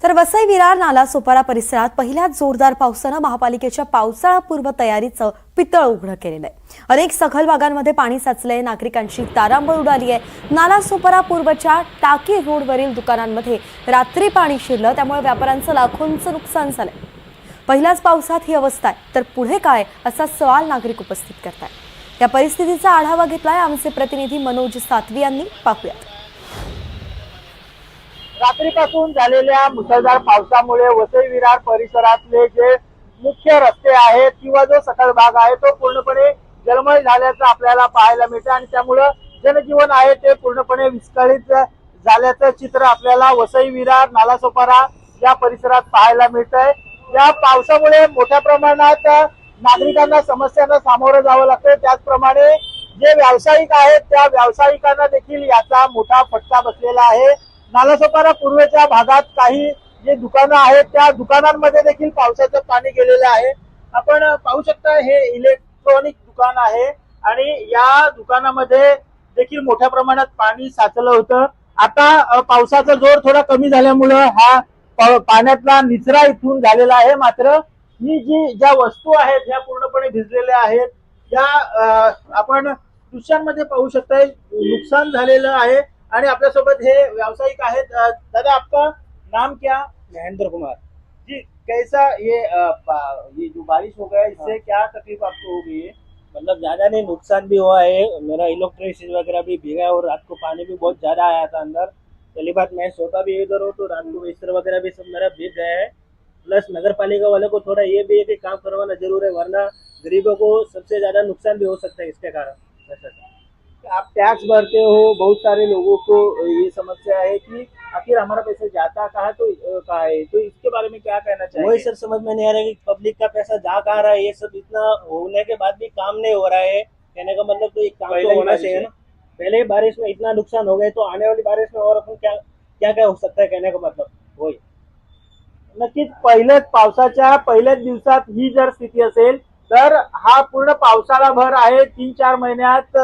तर वसई विरार नालासोपारा परिसरात पहिल्याच जोरदार पावसानं महापालिकेच्या पावसाळापूर्व तयारीचं पितळ उघडं केलेलं आहे। अनेक सखल भागांमध्ये पाणी साचलंय, नागरिकांची तारांबळ उडाली आहे। नालासोपारा पूर्वच्या टाकी रोडवरील दुकानांमध्ये रात्री पाणी शिरलं, त्यामुळे व्यापाऱ्यांचं लाखोंचं नुकसान झालंय। पहिल्याच पावसात ही अवस्था आहे, तर पुढे काय असा सवाल नागरिक उपस्थित करतायत। या परिस्थितीचा आढावा घेतलाय आमचे प्रतिनिधी मनोज सातवी यांनी। पाहूयात। रात्रीपासून झालेल्या मुसळधार पावसामुळे वसई विरार परिसरातले जे मुख्य रस्ते आहेत किंवा जो सखल भाग आहे तो पूर्णपणे जलमय झाल्याचं आपल्याला पाहायला मिळतं आणि त्यामुळे जनजीवन आहे ते पूर्णपणे विस्कळीत झाल्याचं चित्र आपल्याला वसई विरार नालासोपारा या परिसरात पाहायला मिळतंय। या पावसामुळे मोठ्या प्रमाणात नागरिकांना समस्यांना सामोरं जावं लागतं। त्याचप्रमाणे जे व्यावसायिक आहेत त्या व्यावसायिकांना देखील याचा मोठा फटका बसलेला आहे। नालासोपारा पूर्वेच्या भागात काही जे दुकानं आहेत त्या दुकानांमध्ये देखील पावसाचं पाणी गेलेलं आहे। आपण पाहू शकता हे इलेक्ट्रॉनिक दुकान आहे आणि या दुकानामध्ये देखील मोठ्या प्रमाणात पाणी साचलं होतं। आता पावसाचा जोर थोडा कमी झाल्यामुळं हा पाण्यातला निचरा इथून झालेला आहे, मात्र ही ज्या वस्तू आहेत ह्या पूर्णपणे भिजलेल्या आहेत। या आपण दृश्यांमध्ये पाहू शकता नुकसान झालेलं आहे आणि आपल्यासोबत हे व्यावसायिक आहेत। दादा, आपका नाम क्या? महेंद्र कुमार जी, कैसा ये जो बारिश हो गया इससे क्या तकलीफ आपको हो गई है? मतलब ज्यादा नहीं, नुकसान भी हुआ है। मेरा इलेक्ट्रिसिटी वगैरह भी भीगा है और रात को पानी भी बहुत ज्यादा आया था अंदर। पहली बात, मैं सोता भी इधर हूँ तो रात को बिस्तर वगैरह भी सब मेरा भीग गया है। प्लस नगर पालिका वाले को थोड़ा ये भी है कि काम करवाना जरूर है, वरना गरीबों को सबसे ज्यादा नुकसान भी हो सकता है इसके कारण। ऐसा आप टैक्स भरते हो, बहुत सारे लोगों को ये समस्या है कि आखिर हमारा पैसा जाता कहाँ कहाँ है, तो इसके बारे में क्या कहना चाहिए? वही सर समझ में नहीं आ रहा है कि पब्लिक का पैसा जा कहाँ रहा है। ये सब इतना होने के बाद भी काम नहीं हो रहा है। कहने का मतलब तो एक काम तो होना चाहिए ना। पहले ही बारिश में इतना नुकसान हो गए तो आने वाली बारिश में और अपन क्या क्या हो सकता है, कहने का मतलब वही। नक्कीच पहिल्याच पावसाच्या पहिल्याच दिवसात ही जर स्थिती असेल तर हा पूर्ण पावसाळाभर आहे। 3-4 महिन्यात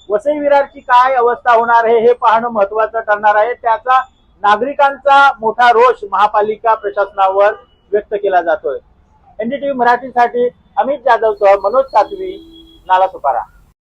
वसई विरारची काय अवस्था होणार आहे हे पाहणं महत्त्वाचं ठरणार आहे। त्याचा नागरिकांचा मोठा रोष महापालिका प्रशासनावर व्यक्त केला जातोय। एनडीटीव्ही मराठीसाठी अमित जाधवसह मनोज सातवी, नालासोपारा।